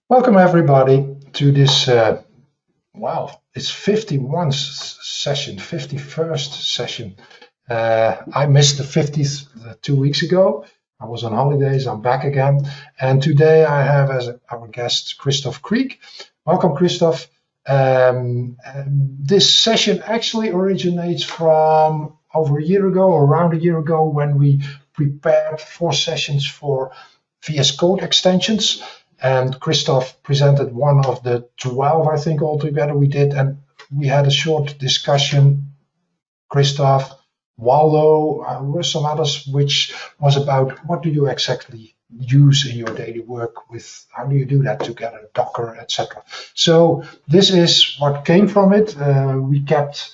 Welcome everybody to this, wow, it's 51 session, 51st session. I missed the 50th 2 weeks ago. I was on holidays, I'm back again. And today I have as our guest, Christoph Kriek. Welcome, Christoph. This session actually originates from over a year ago, or around a year ago, when we prepared 4 sessions for VS Code extensions. And Christoph presented one of the 12, I think, altogether we did. And we had a short discussion, Christoph, Waldo, were some others, which was about what do you exactly use in your daily work with, how do you do that together, Docker, etc. So this is what came from it. We kept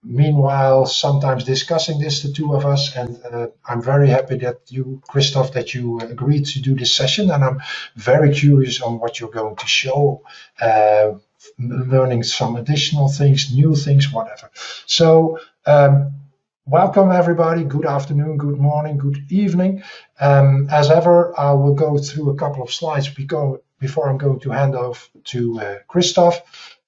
meanwhile sometimes discussing this, the two of us, and I'm very happy that you, Christoph, that you agreed to do this session, and I'm very curious on what you're going to show, learning some additional things, new things, whatever. So welcome everybody, good afternoon, good morning, good evening. As ever, I will go through a couple of slides before I'm going to hand off to Christoph.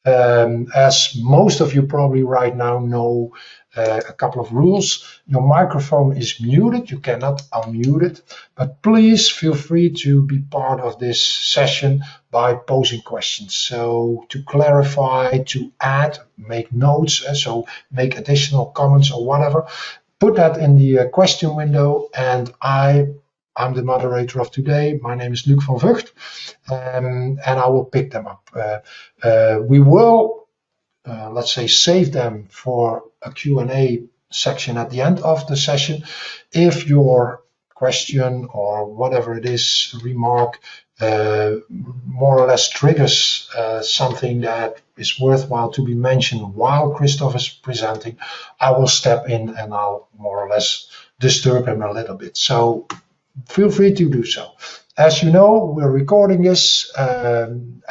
As most of you probably right now know, a couple of rules. Your microphone is muted, you cannot unmute it, but please feel free to be part of this session by posing questions. So to clarify, to add, make notes, so make additional comments or whatever, put that in the question window, and I'm the moderator of today. My name is Luc van Vught, and I will pick them up. We will, let's say, save them for a Q&A section at the end of the session. If your question or whatever it is, remark, more or less triggers something that is worthwhile to be mentioned while Christoph is presenting, I will step in and I'll more or less disturb him a little bit. So feel free to do so. As you know, we're recording this, and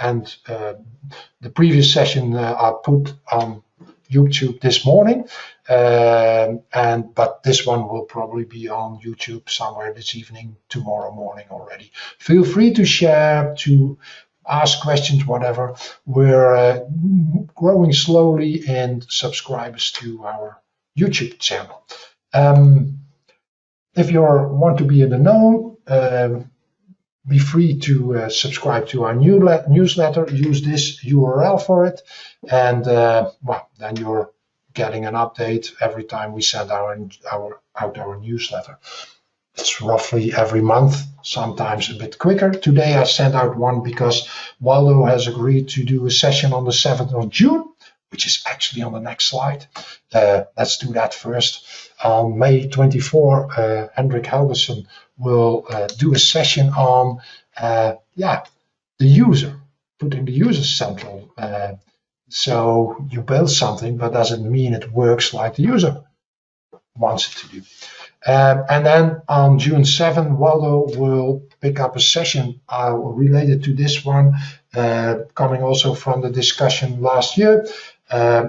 the previous session I put on YouTube this morning, but this one will probably be on YouTube somewhere this evening, tomorrow morning already. Feel free to share, to ask questions, whatever. We're growing slowly in subscribers to our YouTube channel. If you want to be in the know, be free to subscribe to our newsletter. Use this URL for it, and well, then you're getting an update every time we send out our newsletter. It's roughly every month, sometimes a bit quicker. Today I sent out one because Waldo has agreed to do a session on the 7th of June, which is actually on the next slide. Let's do that first. On May 24, Hendrik Helgeson will do a session on the user, putting the user central. So you build something, but doesn't mean it works like the user wants it to do. And then on June 7, Waldo will pick up a session related to this one, coming also from the discussion last year.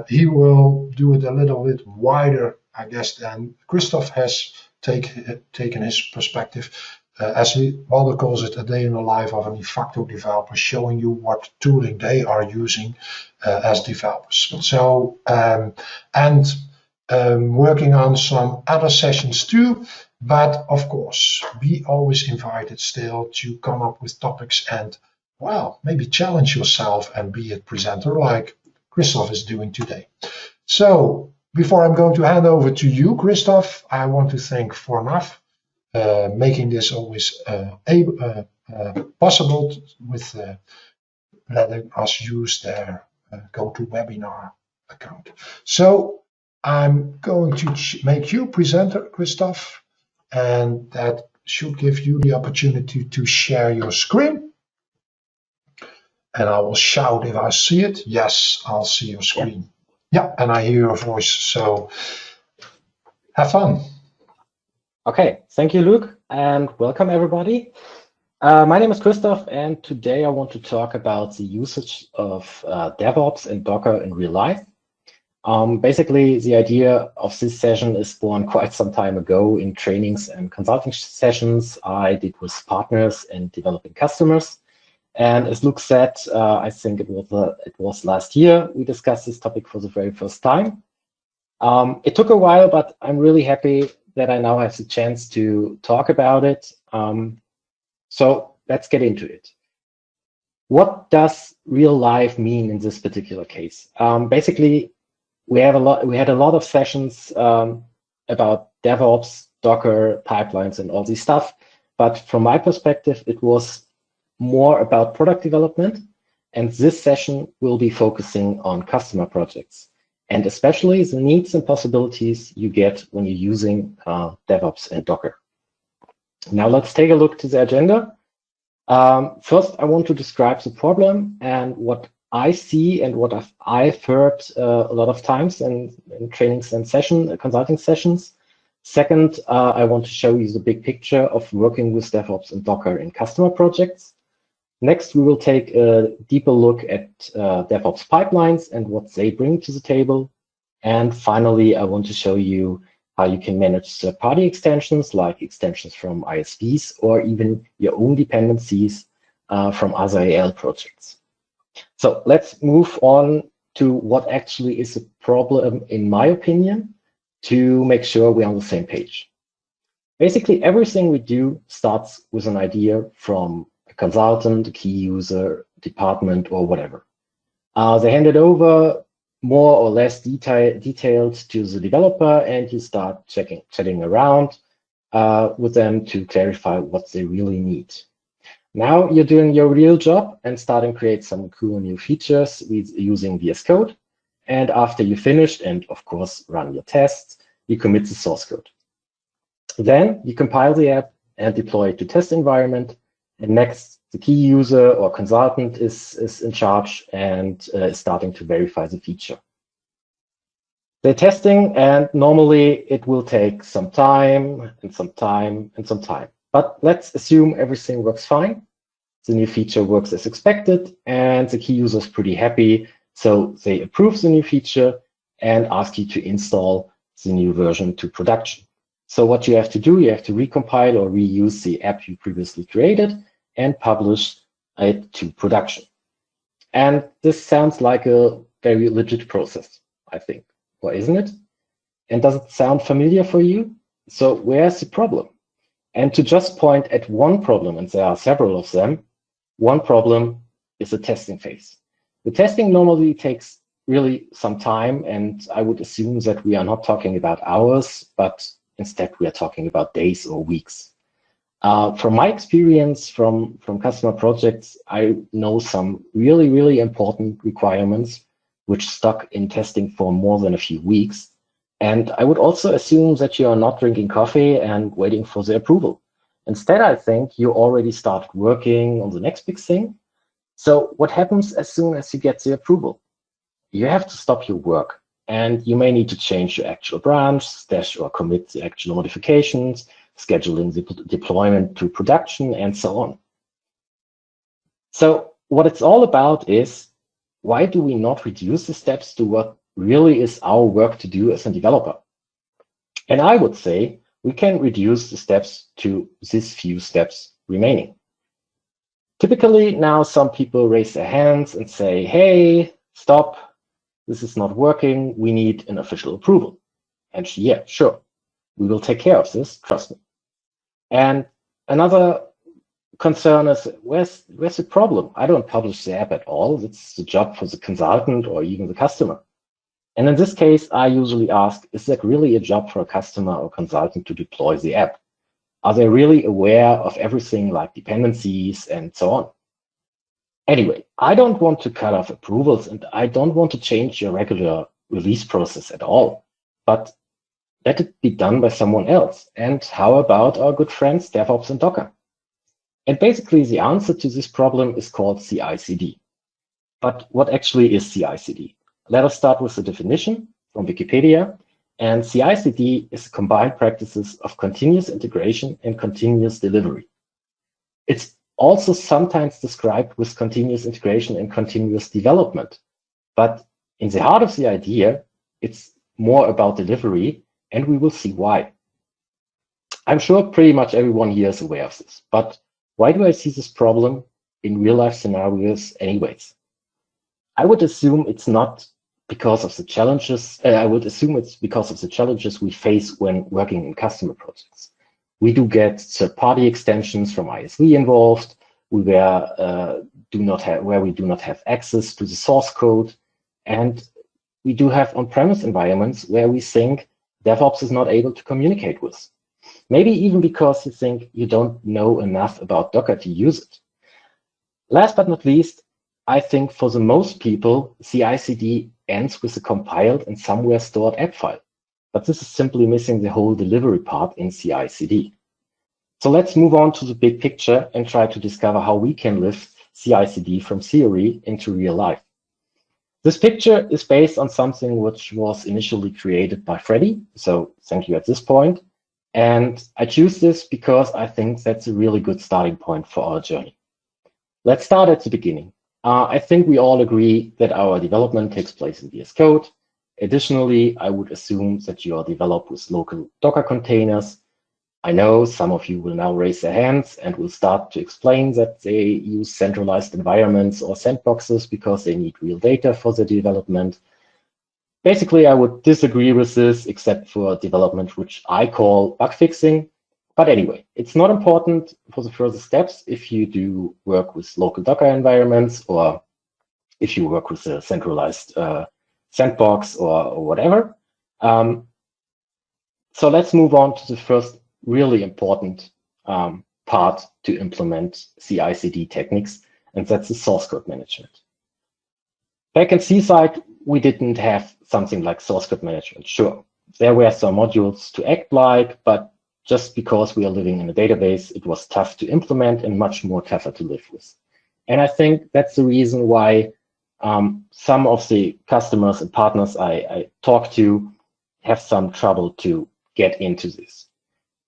He will do it a little bit wider, I guess, than Christoph has taken his perspective. As Waldo calls it, a day in the life of an de facto developer, showing you what tooling they are using as developers. So, working on some other sessions too, but of course, be always invited still to come up with topics and, well, maybe challenge yourself and be a presenter like Christoph is doing today. So before I'm going to hand over to you, Christoph, I want to thank Fornaf, making this always possible with letting us use their GoToWebinar account. So I'm going to make you presenter, Christoph, and that should give you the opportunity to share your screen. And I will shout if I see it. Yes, I'll see your screen. Yeah, and I hear your voice. So have fun. Okay, thank you, Luc, and welcome everybody. My name is Christoph, and today I want to talk about the usage of DevOps and Docker in real life. Basically, the idea of this session is born quite some time ago in trainings and consulting sessions I did with partners and developing customers. And as Luke said, I think it was last year we discussed this topic for the very first time. It took a while, but I'm really happy that I now have the chance to talk about it. So let's get into it. What does real life mean in this particular case? Basically, we had a lot of sessions about DevOps, Docker, pipelines, and all this stuff. But from my perspective, it was more about product development. And this session will be focusing on customer projects, and especially the needs and possibilities you get when you're using DevOps and Docker. Now let's take a look to the agenda. First, I want to describe the problem and what I see and what I've heard a lot of times in trainings and consulting sessions. Second, I want to show you the big picture of working with DevOps and Docker in customer projects. Next, we will take a deeper look at DevOps pipelines and what they bring to the table. And finally, I want to show you how you can manage third-party extensions, like extensions from ISVs, or even your own dependencies from other AL projects. So let's move on to what actually is a problem, in my opinion, to make sure we're on the same page. Basically, everything we do starts with an idea from a consultant, a key user, department, or whatever. They hand it over more or less detailed to the developer, and you start chatting around with them to clarify what they really need. Now you're doing your real job and starting to create some cool new features using VS Code. And after you finished and, of course, run your tests, you commit the source code. Then you compile the app and deploy it to test environment. And next, the key user or consultant is in charge and is starting to verify the feature. They're testing, and normally it will take some time and some time and some time. But let's assume everything works fine. The new feature works as expected, and the key user is pretty happy. So they approve the new feature and ask you to install the new version to production. So what you have to do, you have to recompile or reuse the app you previously created and publish it to production. And this sounds like a very legit process, I think. Well, isn't it? And does it sound familiar for you? So where's the problem? And to just point at one problem, and there are several of them, one problem is the testing phase. The testing normally takes really some time, and I would assume that we are not talking about hours, but instead we are talking about days or weeks. From my experience from customer projects, I know some really, really important requirements which stuck in testing for more than a few weeks. And I would also assume that you are not drinking coffee and waiting for the approval. Instead, I think you already started working on the next big thing. So what happens as soon as you get the approval? You have to stop your work, and you may need to change your actual branch, stash or commit the actual modifications, scheduling the deployment to production, and so on. So what it's all about is, why do we not reduce the steps to what really is our work to do as a developer? And I would say we can reduce the steps to these few steps remaining. Typically now some people raise their hands and say, hey, stop, this is not working, we need an official approval. And yeah, sure, we will take care of this, trust me. And another concern is, where's the problem? I don't publish the app at all. It's the job for the consultant or even the customer. And in this case, I usually ask, is that really a job for a customer or consultant to deploy the app? Are they really aware of everything like dependencies and so on? Anyway, I don't want to cut off approvals, and I don't want to change your regular release process at all. But let it be done by someone else. And how about our good friends, DevOps and Docker? And basically, the answer to this problem is called CI/CD. But what actually is CI/CD? Let us start with the definition from Wikipedia. And CI/CD is combined practices of continuous integration and continuous delivery. It's also sometimes described with continuous integration and continuous development. But in the heart of the idea, it's more about delivery, and we will see why. I'm sure pretty much everyone here is aware of this, but why do I see this problem in real-life scenarios anyways? I would assume it's not because of the challenges. I would assume it's because of the challenges we face when working in customer projects. We do get third-party extensions from ISV involved, where we do not have access to the source code, and we do have on-premise environments where we think DevOps is not able to communicate with. Maybe even because you think you don't know enough about Docker to use it. Last but not least, I think for the most people, CI/CD ends with a compiled and somewhere stored app file. But this is simply missing the whole delivery part in CI/CD. So let's move on to the big picture and try to discover how we can lift CI/CD from theory into real life. This picture is based on something which was initially created by Freddy, so thank you at this point. And I choose this because I think that's a really good starting point for our journey. Let's start at the beginning. I think we all agree that our development takes place in VS Code. Additionally, I would assume that you are developed with local Docker containers. I know some of you will now raise their hands and will start to explain that they use centralized environments or sandboxes because they need real data for the development. Basically, I would disagree with this, except for development, which I call bug fixing. But anyway, it's not important for the further steps if you do work with local Docker environments or if you work with a centralized sandbox or whatever. So let's move on to the first really important part to implement CI/CD techniques, and that's the source code management. Back in C-side, we didn't have something like source code management. Sure, there were some modules to act like, but just because we are living in a database, it was tough to implement and much more tougher to live with. And I think that's the reason why some of the customers and partners I talk to have some trouble to get into this.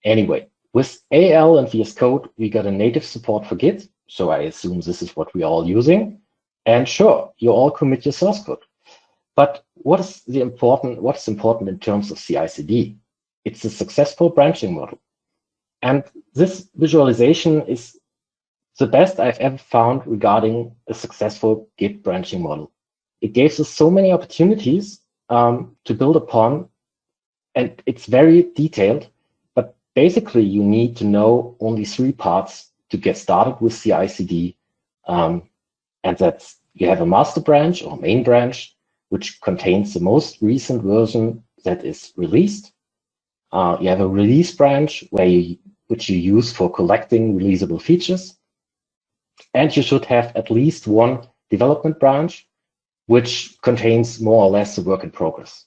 Anyway, with AL and VS Code, we got a native support for Git. So I assume this is what we're all using. And sure, you all commit your source code. But what's important in terms of CI/CD? It's a successful branching model. And this visualization is the best I've ever found regarding a successful Git branching model. It gives us so many opportunities to build upon, and it's very detailed. But basically, you need to know only 3 parts to get started with CI/CD. And that's, you have a master branch or main branch, which contains the most recent version that is released. You have a release branch which you use for collecting releasable features. And you should have at least one development branch, which contains more or less the work in progress.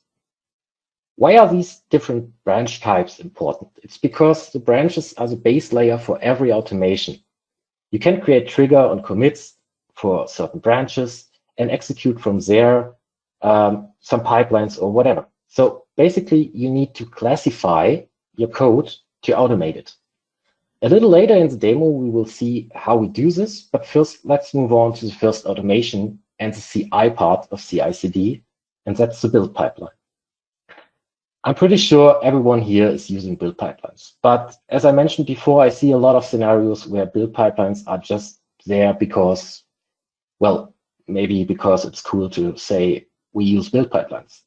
Why are these different branch types important? It's because the branches are the base layer for every automation. You can create trigger on commits for certain branches and execute from there some pipelines or whatever. So basically, you need to classify your code to automate it. A little later in the demo, we will see how we do this. But first, let's move on to the first automation and the CI part of CI/CD, and that's the build pipeline. I'm pretty sure everyone here is using build pipelines. But as I mentioned before, I see a lot of scenarios where build pipelines are just there because, well, maybe because it's cool to say we use build pipelines.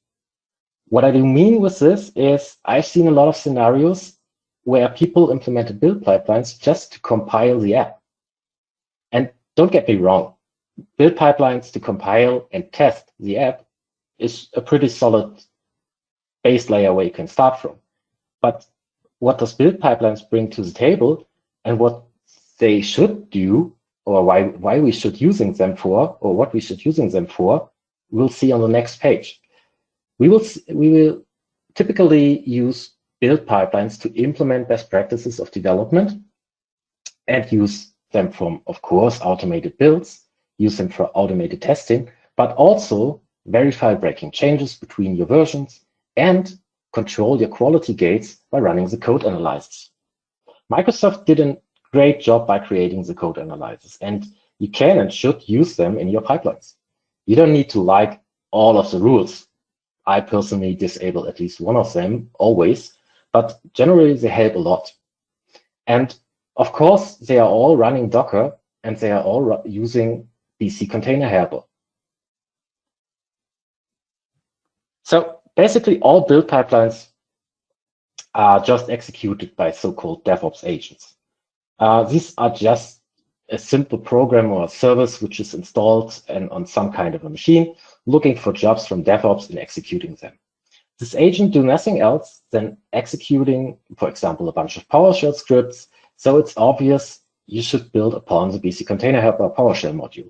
What I do mean with this is I've seen a lot of scenarios where people implemented build pipelines just to compile the app. And don't get me wrong, build pipelines to compile and test the app is a pretty solid base layer where you can start from. But what does build pipelines bring to the table and what they should do, or why we should using them for, or what we should using them for, we'll see on the next page. We will typically use build pipelines to implement best practices of development and use them from, of course, automated builds, use them for automated testing, but also verify breaking changes between your versions and control your quality gates by running the code analyzers. Microsoft did a great job by creating the code analyzers, and you can and should use them in your pipelines. You don't need to like all of the rules. I personally disable at least one of them always, but generally they help a lot. And of course, they are all running Docker and they are all using BC Container Helper. So basically all build pipelines are just executed by so-called DevOps agents. These are just a simple program or service which is installed and on some kind of a machine, looking for jobs from DevOps and executing them. This agent do nothing else than executing, for example, a bunch of PowerShell scripts. So it's obvious you should build upon the BC Container Helper PowerShell module.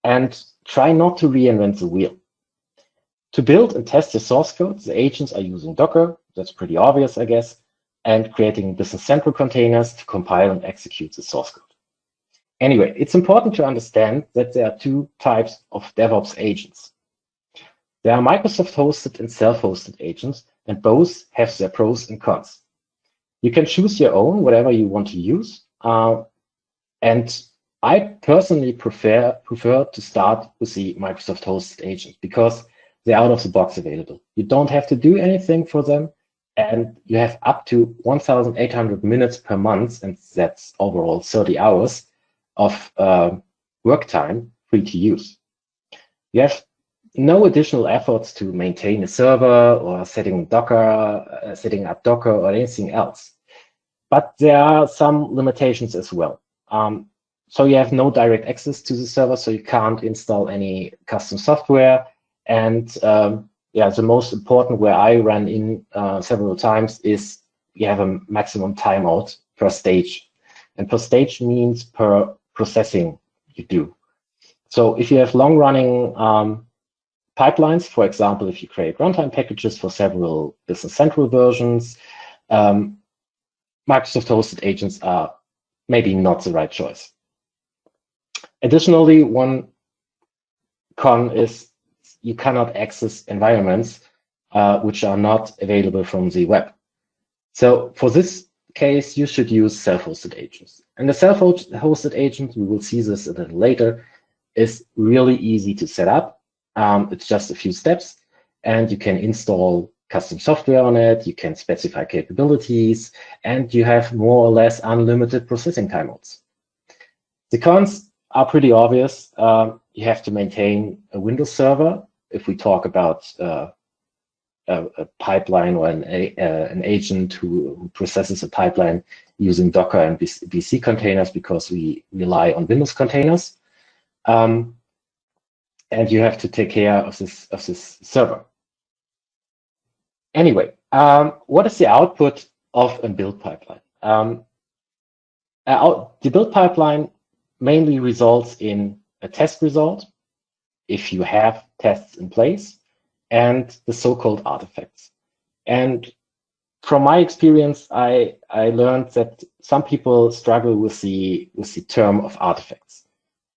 And try not to reinvent the wheel. To build and test your source code, the agents are using Docker. That's pretty obvious, I guess, and creating Business Central containers to compile and execute the source code. Anyway, it's important to understand that there are two types of DevOps agents. There are Microsoft-hosted and self-hosted agents, and both have their pros and cons. You can choose your own, whatever you want to use. And I personally prefer to start with the Microsoft-hosted agent because they're out of the box available. You don't have to do anything for them, and you have up to 1,800 minutes per month, and that's overall 30 hours of work time free to use. You have no additional efforts to maintain a server or setting up Docker or anything else. But there are some limitations as well. So you have no direct access to the server, so you can't install any custom software. And the most important where I ran in several times is you have a maximum timeout per stage. And per stage means per processing you do. So if you have long-running pipelines, for example, if you create runtime packages for several Business Central versions, Microsoft-hosted agents are maybe not the right choice. Additionally, one con is you cannot access environments which are not available from the web. So for this case, you should use self-hosted agents. And the self-hosted agent, we will see this a little later, is really easy to set up. It's just a few steps, and you can install custom software on it, you can specify capabilities, and you have more or less unlimited processing timeouts. The cons are pretty obvious. You have to maintain a Windows server. If we talk about a pipeline or an agent who processes a pipeline using Docker and BC containers, because we rely on Windows containers. And you have to take care of this server. Anyway, what is the output of a build pipeline? The build pipeline mainly results in a test result, if you have tests in place, and the so-called artifacts. And from my experience, I learned that some people struggle with the term of artifacts.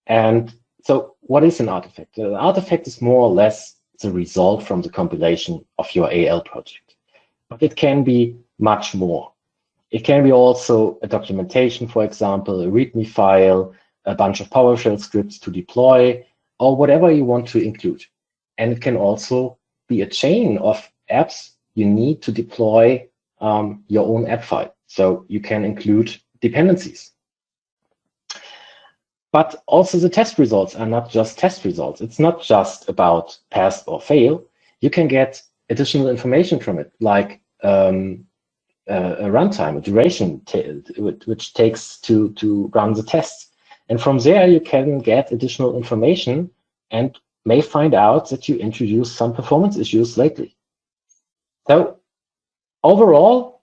And so what is an artifact? An artifact is more or less the result from the compilation of your AL project. But it can be much more. It can be also a documentation, for example, a README file, a bunch of PowerShell scripts to deploy, or whatever you want to include. And it can also be a chain of apps you need to deploy your own app file. So you can include dependencies. But also the test results are not just test results. It's not just about pass or fail. You can get additional information from it, like a runtime, a duration which takes to run the tests. And from there, you can get additional information and may find out that you introduced some performance issues lately. So overall,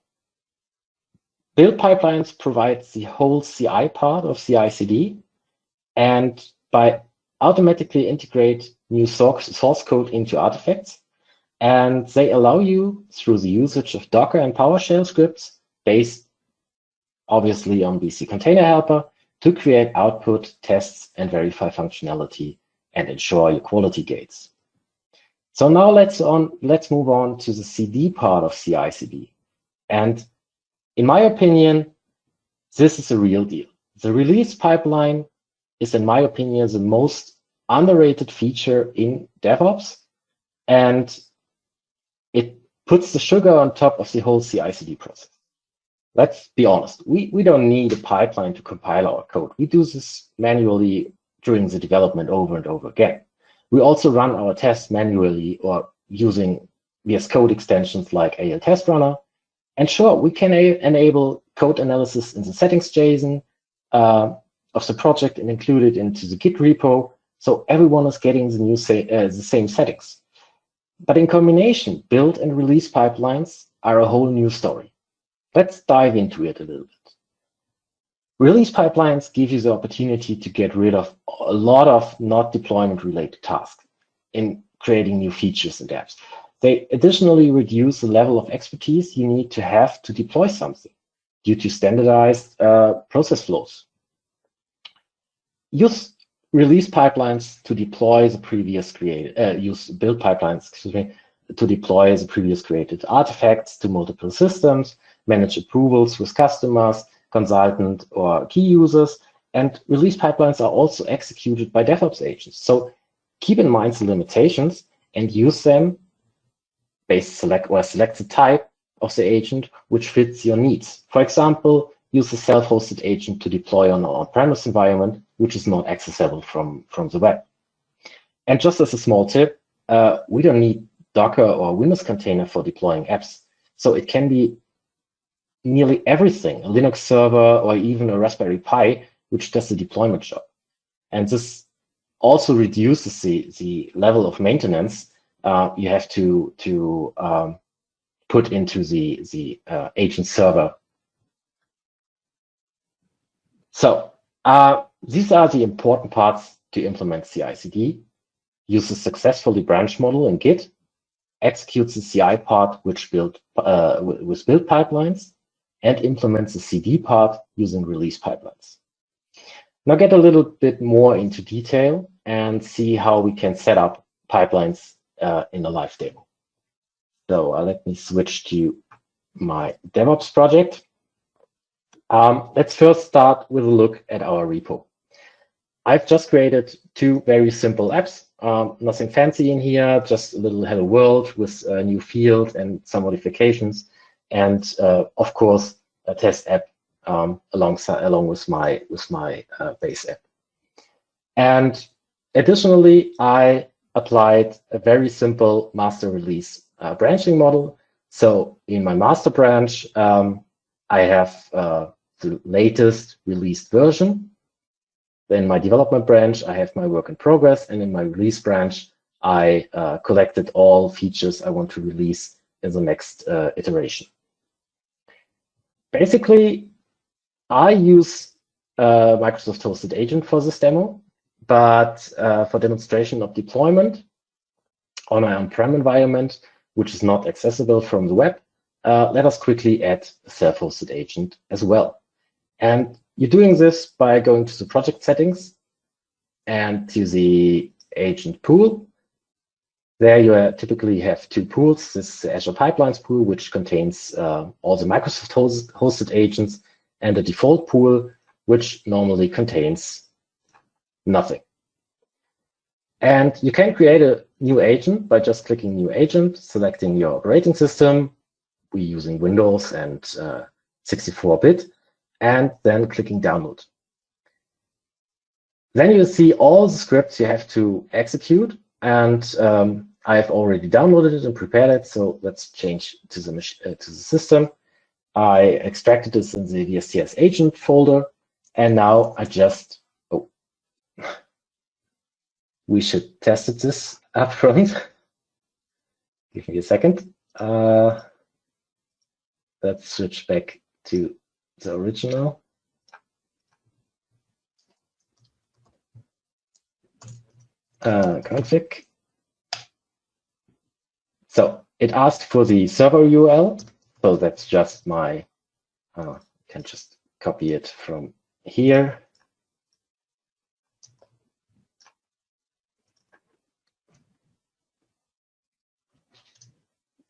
build pipelines provide the whole CI part of CI/CD, and by automatically integrate new source code into artifacts, and they allow you, through the usage of Docker and PowerShell scripts, based obviously on BC Container Helper, to create output, tests, and verify functionality and ensure your quality gates. So now let's move on to the CD part of CI/CD. And in my opinion, this is a real deal. The release pipeline is, in my opinion, the most underrated feature in DevOps, and it puts the sugar on top of the whole CI/CD process. let's be honest, we don't need a pipeline to compile our code. We do this manually during the development over and over again. We also run our tests manually or using VS Code extensions like AL Test Runner. And sure, we can enable code analysis in the settings JSON of the project and include it into the Git repo, so everyone is getting the same settings. But in combination, build and release pipelines are a whole new story. Let's dive into it a little bit. Release pipelines give you the opportunity to get rid of a lot of not deployment-related tasks in creating new features and apps. They additionally reduce the level of expertise you need to have to deploy something due to standardized process flows. Use release pipelines to deploy the previous created, use build pipelines, to deploy the previous created artifacts to multiple systems, manage approvals with customers, consultant, or key users, and release pipelines are also executed by DevOps agents. So keep in mind the limitations and use them select the type of the agent which fits your needs. For example, use a self-hosted agent to deploy on an on-premise environment, which is not accessible from the web. And just as a small tip, we don't need Docker or Windows container for deploying apps. So it can be nearly everything, a Linux server or even a Raspberry Pi, which does the deployment job. And this also reduces the level of maintenance you have to put into the agent server. So these are the important parts to implement CI/CD. Use the successfully branch model in Git, executes the CI part with build pipelines, and implements the CD part using release pipelines. Now get a little bit more into detail and see how we can set up pipelines in a live demo. So let me switch to my DevOps project. Let's first start with a look at our repo. I've just created two very simple apps, nothing fancy in here, just a little hello world with a new field and some modifications, and of course a test app along with my base app. And additionally, I applied a very simple master release branching model. So in my master branch, I have the latest released version. Then my development branch, I have my work in progress. And in my release branch, I collected all features I want to release in the next iteration. Basically, I use Microsoft Hosted Agent for this demo, but for demonstration of deployment on an on-prem environment, which is not accessible from the web, let us quickly add a self-hosted agent as well. And you're doing this by going to the project settings and to the agent pool. There you typically have two pools. This is the Azure Pipelines pool, which contains all the Microsoft hosted agents, and the default pool, which normally contains nothing. And you can create a new agent by just clicking New Agent, selecting your operating system. We're using Windows and 64-bit, and then clicking Download. Then you see all the scripts you have to execute, and I have already downloaded it and prepared it. So let's change to the system. I extracted this in the VSTS agent folder, and now I just we should test this up front. Give me a second. Let's switch back to the original. Config. So it asked for the server URL. So that's just my, can just copy it from here.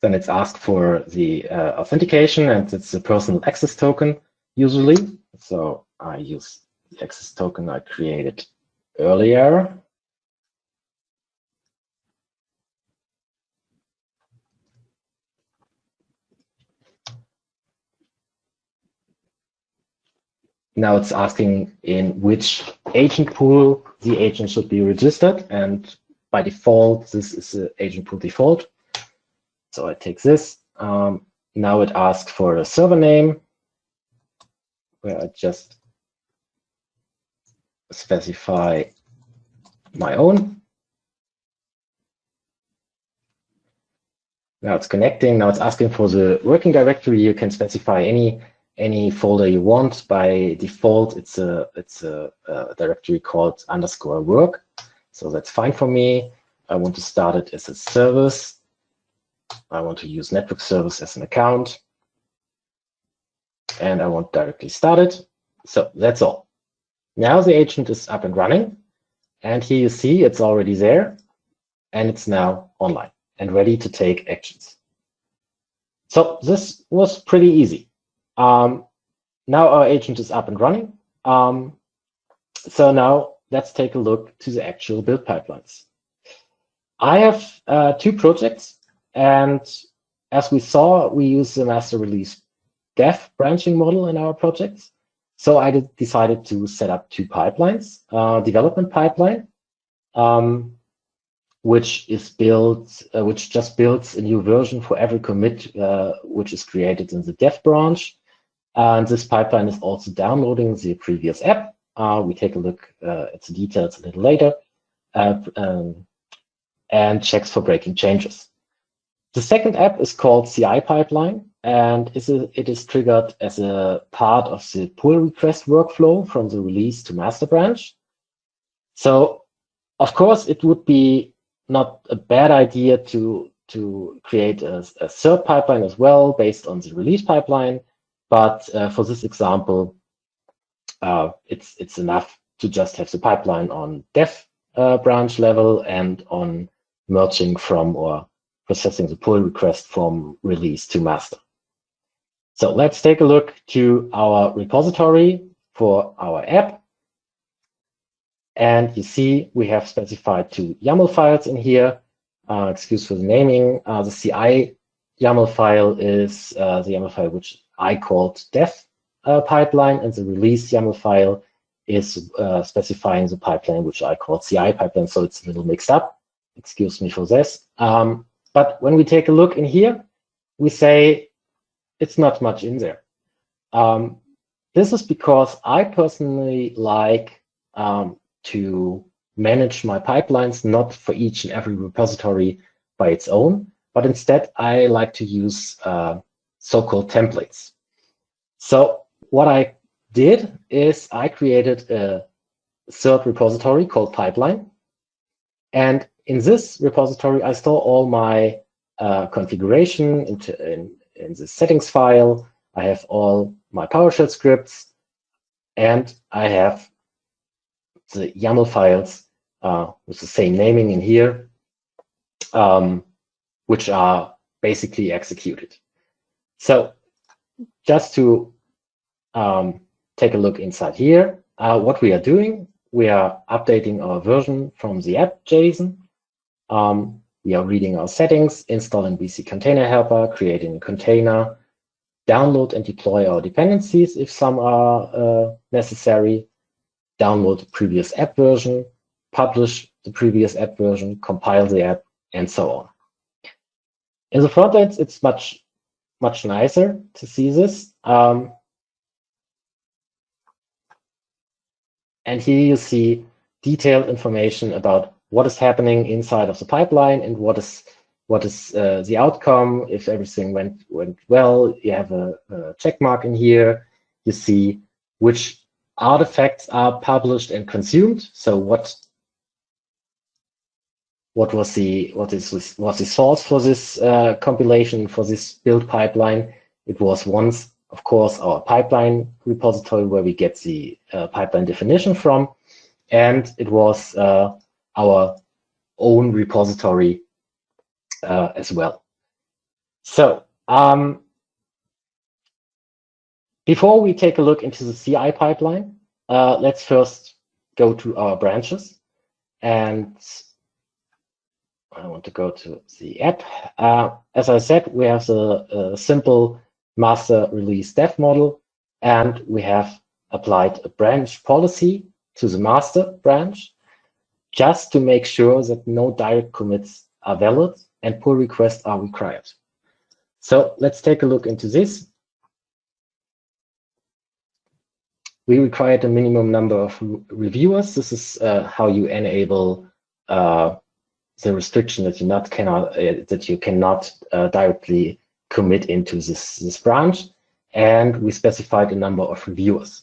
Then it's asked for the authentication, and it's a personal access token usually. So I use the access token I created earlier. Now it's asking in which agent pool the agent should be registered. And by default, this is the agent pool default. So I take this. Now it asks for a server name, where I just specify my own. Now it's connecting. Now it's asking for the working directory. You can specify any folder you want. By default, it's a directory called _work. So that's fine for me. I want to start it as a service. I want to use network service as an account. And I want directly start it. So that's all. Now the agent is up and running. And here you see it's already there. And it's now online and ready to take actions. So this was pretty easy. Now our agent is up and running. So now let's take a look to the actual build pipelines. I have 2 projects, and as we saw, we use the master release dev branching model in our projects. So I decided to set up 2 pipelines, development pipeline, which just builds a new version for every commit which is created in the dev branch. And this pipeline is also downloading the previous app. We take a look at the details a little later, and checks for breaking changes. The second app is called CI pipeline, and it is triggered as a part of the pull request workflow from the release to master branch. So, of course, it would be not a bad idea to create a third pipeline as well based on the release pipeline. But for this example, it's enough to just have the pipeline on dev branch level and on merging from or processing the pull request from release to master. So let's take a look to our repository for our app. And you see we have specified 2 YAML files in here. Excuse for the naming. The CI YAML file is the YAML file which I called dev pipeline, and the release YAML file is specifying the pipeline which I called CI pipeline. So it's a little mixed up. Excuse me for this. But when we take a look in here, we say it's not much in there. This is because I personally like to manage my pipelines not for each and every repository by its own, but instead I like to use so-called templates. So what I did is I created a third repository called pipeline. And in this repository, I store all my configuration in the settings file. I have all my PowerShell scripts, and I have the YAML files with the same naming in here, which are basically executed. So just to take a look inside here, what we are doing, we are updating our version from the app.json. We are reading our settings, installing VC container helper, creating a container, download and deploy our dependencies if some are necessary, download the previous app version, publish the previous app version, compile the app, and so on. In the front end, it's much nicer to see this. And here you see detailed information about what is happening inside of the pipeline and what is the outcome. If everything went well, you have a check mark in here. You see which artifacts are published and consumed. So what was the source for this compilation, for this build pipeline? It was once, of course, our pipeline repository where we get the pipeline definition from, and it was our own repository as well. So before we take a look into the CI pipeline, let's first go to our branches, and I want to go to the app. As I said, we have the simple master release dev model, and we have applied a branch policy to the master branch just to make sure that no direct commits are valid and pull requests are required. So let's take a look into this. We required a minimum number of reviewers. This is how you enable the restriction that you cannot directly commit into this branch. And we specified a number of reviewers.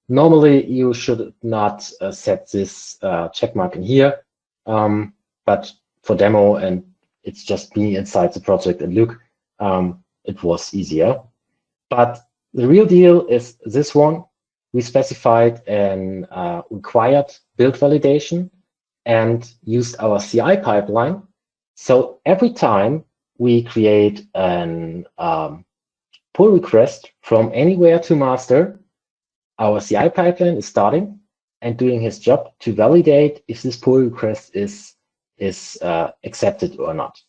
Normally, you should not set this checkmark in here, but for demo, and it's just me inside the project and Luke, it was easier. But the real deal is this one. We specified an required build validation and used our CI pipeline. So every time we create an pull request from anywhere to master, our CI pipeline is starting and doing his job to validate if this pull request is accepted or not.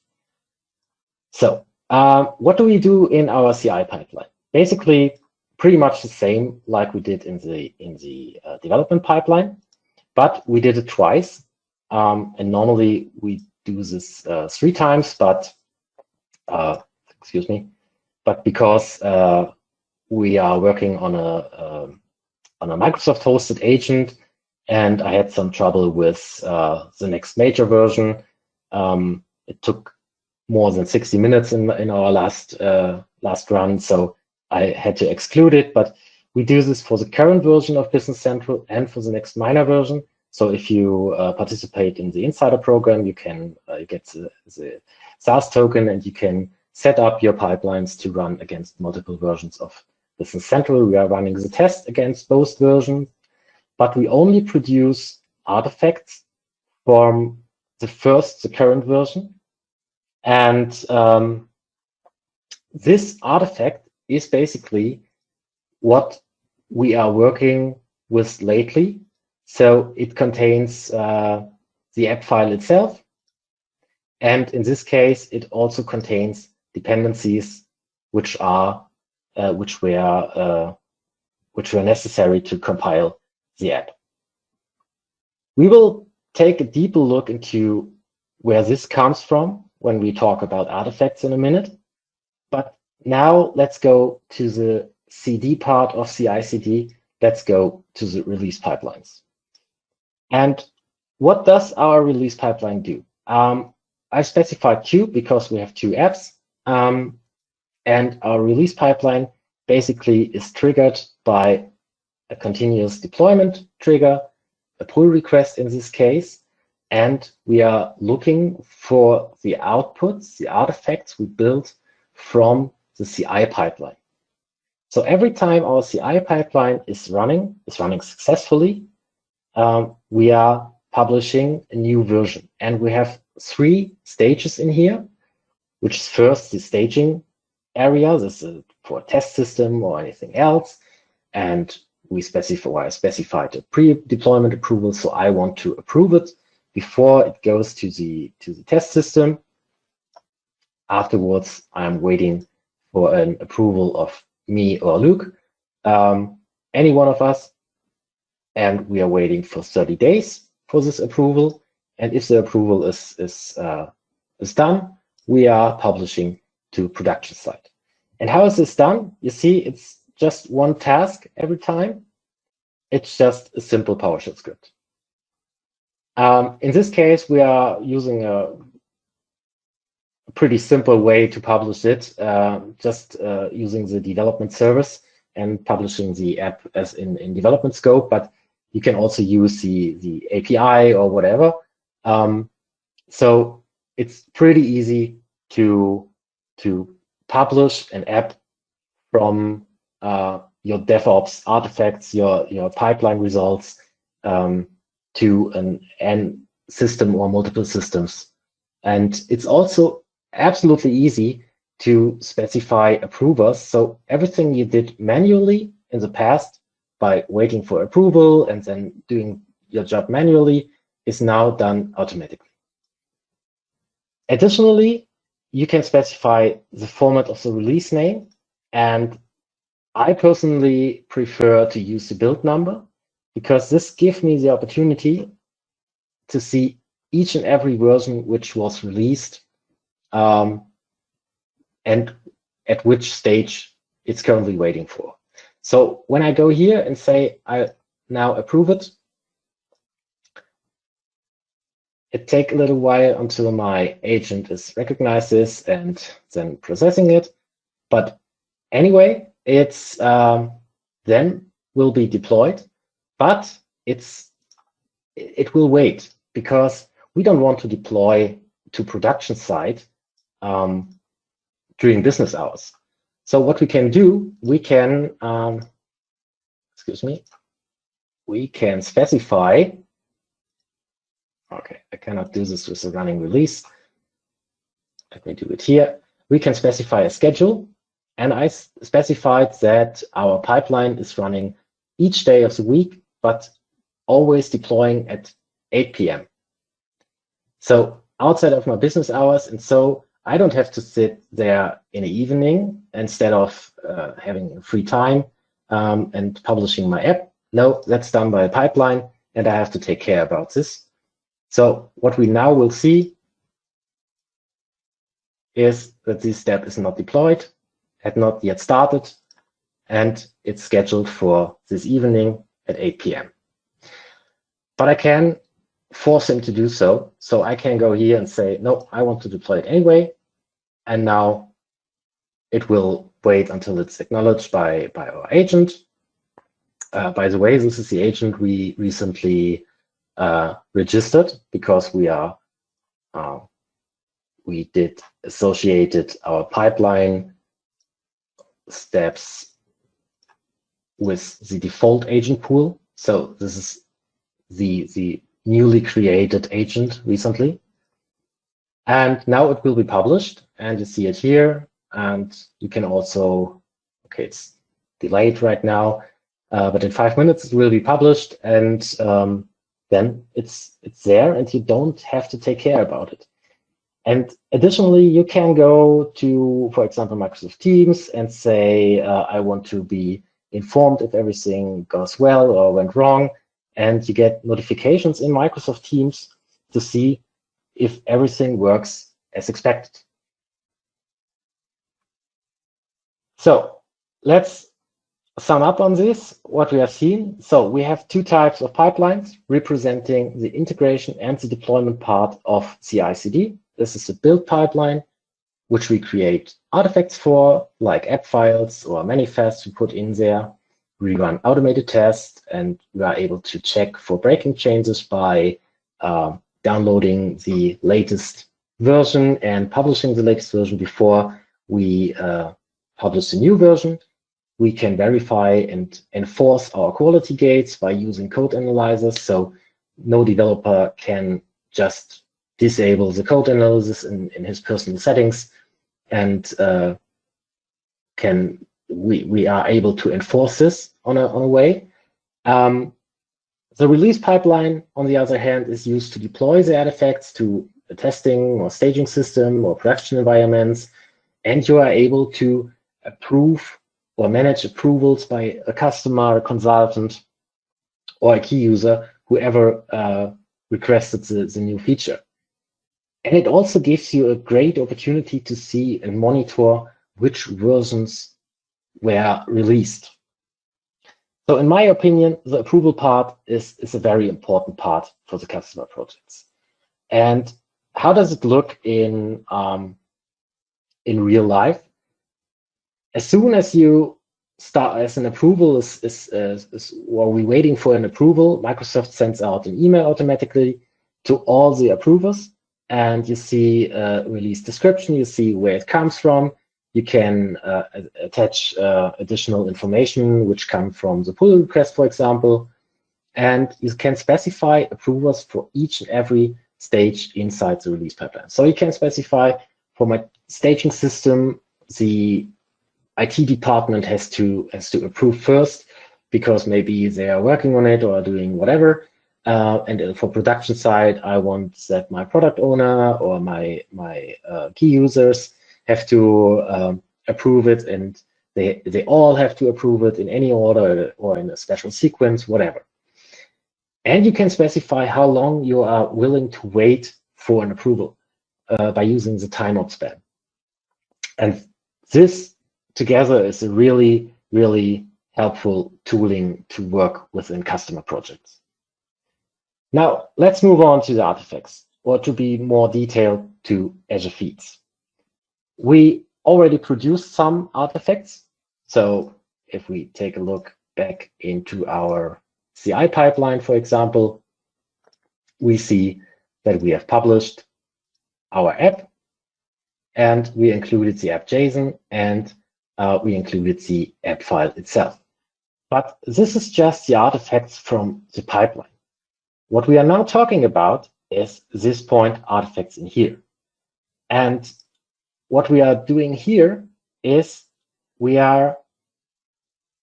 So what do we do in our CI pipeline? Basically, pretty much the same like we did in the development pipeline, but we did it twice. And normally we do this 3 times, but excuse me. But because we are working on a Microsoft hosted agent, and I had some trouble with the next major version, it took more than 60 minutes in our last run, so I had to exclude it. But we do this for the current version of Business Central and for the next minor version. So if you participate in the Insider program, you can get the SaaS token, and you can set up your pipelines to run against multiple versions of Business Central. We are running the test against both versions, but we only produce artifacts from the current version. And this artifact is basically what we are working with lately. So it contains the app file itself. And in this case, it also contains dependencies which were necessary to compile the app. We will take a deeper look into where this comes from when we talk about artifacts in a minute. But now let's go to the CD part of CI/CD. Let's go to the release pipelines. And what does our release pipeline do? I specified 2 because we have 2 apps. And our release pipeline basically is triggered by a continuous deployment trigger, a pull request in this case, and we are looking for the outputs, the artifacts we built from the CI pipeline. So every time our CI pipeline is running successfully, we are publishing a new version. And we have 3 stages in here, which is first the staging area. This is for a test system or anything else. And I specified a pre-deployment approval, so I want to approve it before it goes to the test system. Afterwards, I'm waiting for an approval of me or Luke, any one of us, and we are waiting for 30 days for this approval. And if the approval is done, we are publishing to production site. And how is this done? You see, it's just one task every time. It's just a simple PowerShell script. In this case, we are using a pretty simple way to publish it, just using the development service and publishing the app as in development scope, but you can also use the API or whatever. So it's pretty easy to publish an app from your DevOps artifacts, your pipeline results, to an end system or multiple systems. And it's also absolutely easy to specify approvers. So everything you did manually in the past by waiting for approval and then doing your job manually is now done automatically. Additionally, you can specify the format of the release name, and I personally prefer to use the build number because this gives me the opportunity to see each and every version which was released and at which stage it's currently waiting for. So when I go here and say I now approve it, it takes a little while until my agent is recognized this and then processing it. But anyway, it's then will be deployed, but it will wait because we don't want to deploy to production site during business hours. So what we can do, we can we can specify. Okay, I cannot do this with a running release. Let me do it here. We can specify a schedule, and I specified that our pipeline is running each day of the week, but always deploying at 8 p.m. So outside of my business hours, and so I don't have to sit there in the evening instead of having free time and publishing my app. No, that's done by a pipeline, and I have to take care about this. So what we now will see is that this step is not deployed, had not yet started, and it's scheduled for this evening at 8 p.m. But I can force him to do so. So I can go here and say, no, I want to deploy it anyway. And now it will wait until it's acknowledged by our agent. By the way, this is the agent we recently registered because we did associated our pipeline steps with the default agent pool. So this is the newly created agent recently. And now it will be published, and you see it here. And you can also, okay, it's delayed right now, but in 5 minutes it will be published, and then it's there, and you don't have to take care about it. And additionally, you can go to, for example, Microsoft Teams and say, I want to be informed if everything goes well or went wrong. And you get notifications in Microsoft Teams to see if everything works as expected. So let's sum up on this, what we have seen. So we have two types of pipelines representing the integration and the deployment part of CI/CD. This is the build pipeline, which we create artifacts for, like app files or manifests we put in there. We run automated tests, and we are able to check for breaking changes by downloading the latest version and publishing the latest version before we publish the new version. We can verify and enforce our quality gates by using code analyzers. So no developer can just disable the code analysis in his personal settings, and we are able to enforce this on a way. The release pipeline, on the other hand, is used to deploy the artifacts to a testing or staging system or production environments, and you are able to approve or manage approvals by a customer, a consultant, or a key user, whoever requested the new feature. And it also gives you a great opportunity to see and monitor which versions were released. So in my opinion, the approval part is a very important part for the customer projects. And how does it look in real life? As soon as you start, as an approval or we're waiting for an approval, Microsoft sends out an email automatically to all the approvers, and you see a release description, you see where it comes from. You can attach additional information which come from the pull request, for example, and you can specify approvers for each and every stage inside the release pipeline. So you can specify for my staging system, the IT department has to approve first because maybe they are working on it or doing whatever. And for production side, I want that my product owner or my key users have to approve it, and They all have to approve it in any order or in a special sequence, whatever. And you can specify how long you are willing to wait for an approval by using the timeout span. And this together is a really, really helpful tooling to work within customer projects. Now, let's move on to the artifacts, or to be more detailed, to Azure Feeds. We already produced some artifacts. So if we take a look back into our CI pipeline, for example, we see that we have published our app, and we included the app.json, and we included the app file itself. But this is just the artifacts from the pipeline. What we are now talking about is this point artifacts in here. And what we are doing here is we are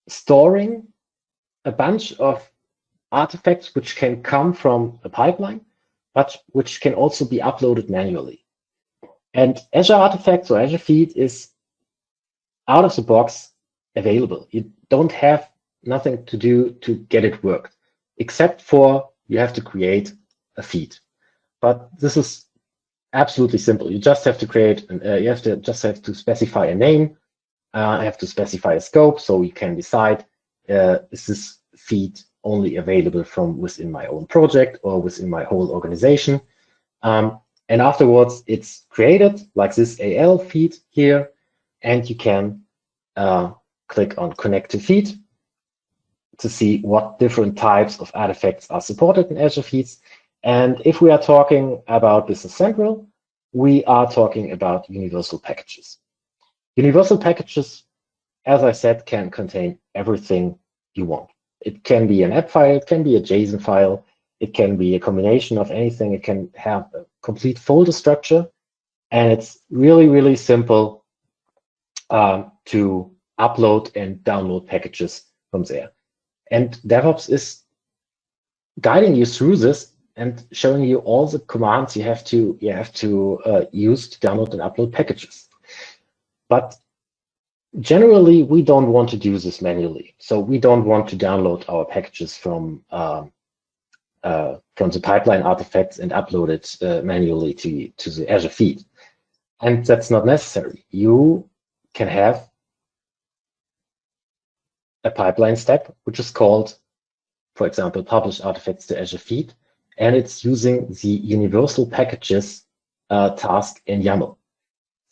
storing a bunch of artifacts which can come from a pipeline, but which can also be uploaded manually. And Azure Artifacts or Azure Feed is out of the box available. You don't have nothing to do to get it worked, except for you have to create a feed. But this is absolutely simple. You just have to create, just have to specify a name. I have to specify a scope, so you can decide, is this feed only available from within my own project or within my whole organization? And afterwards, it's created like this AL feed here, and you can click on Connect to Feed to see what different types of artifacts are supported in Azure Feeds. And if we are talking about Business Central, we are talking about universal packages. Universal packages, as I said, can contain everything you want. It can be an app file, it can be a JSON file, it can be a combination of anything, it can have a complete folder structure, and it's really, really simple to upload and download packages from there. And DevOps is guiding you through this and showing you all the commands you have to use to download and upload packages. But generally, we don't want to do this manually. So we don't want to download our packages from the pipeline artifacts and upload it manually to the Azure Feed. And that's not necessary. You can have a pipeline step, which is called, for example, publish artifacts to Azure Feed, and it's using the universal packages task in YAML.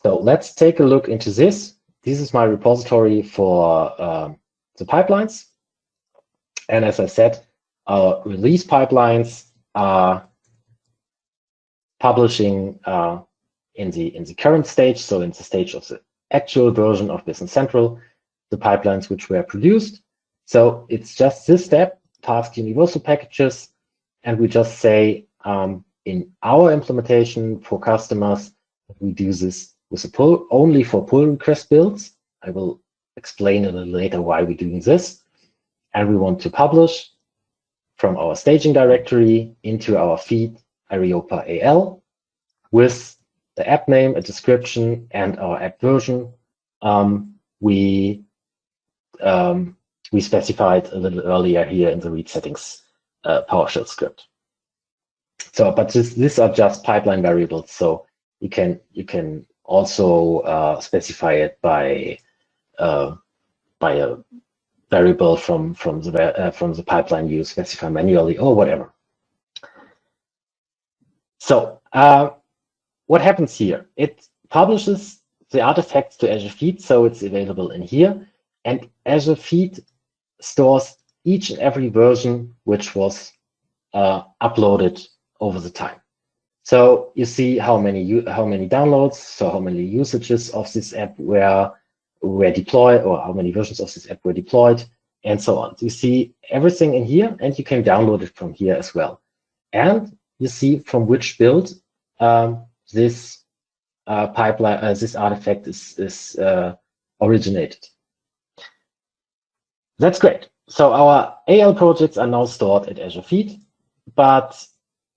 So let's take a look into this. This is my repository for the pipelines. And as I said, our release pipelines are publishing in the current stage, so in the stage of the actual version of Business Central, the pipelines which were produced. So it's just this step, task universal packages, and we just say in our implementation for customers, we do this with a pull only for pull request builds. I will explain a little later why we're doing this. And we want to publish from our staging directory into our feed Areopa AL with the app name, a description, and our app version. We specified a little earlier here in the read settings PowerShell script. So, but these are just pipeline variables. So you can also specify it by a variable from the pipeline you specify manually or whatever. So what happens here? It publishes the artifacts to Azure Feed, so it's available in here, and Azure Feed stores each and every version which was uploaded over the time. So you see how many downloads, so how many usages of this app were deployed, or how many versions of this app were deployed, and so on. So you see everything in here, and you can download it from here as well. And you see from which build this pipeline, this artifact is originated. That's great. So our AL projects are now stored at Azure Feed, but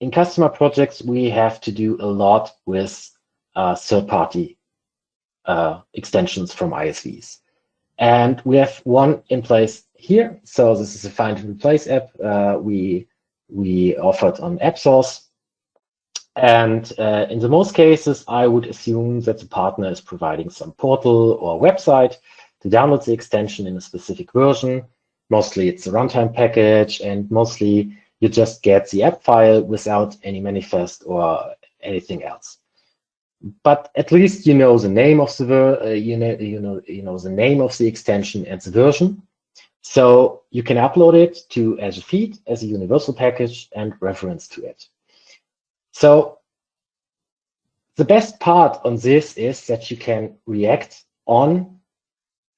in customer projects, we have to do a lot with third-party extensions from ISVs. And we have one in place here. So this is a find and replace app we offered on AppSource. And in the most cases, I would assume that the partner is providing some portal or website to download the extension in a specific version. Mostly it's a runtime package, and mostly you just get the app file without any manifest or anything else. But at least you know the name of the you know the name of the extension and the version. So you can upload it to Azure Feed as a universal package and reference to it. So the best part on this is that you can react on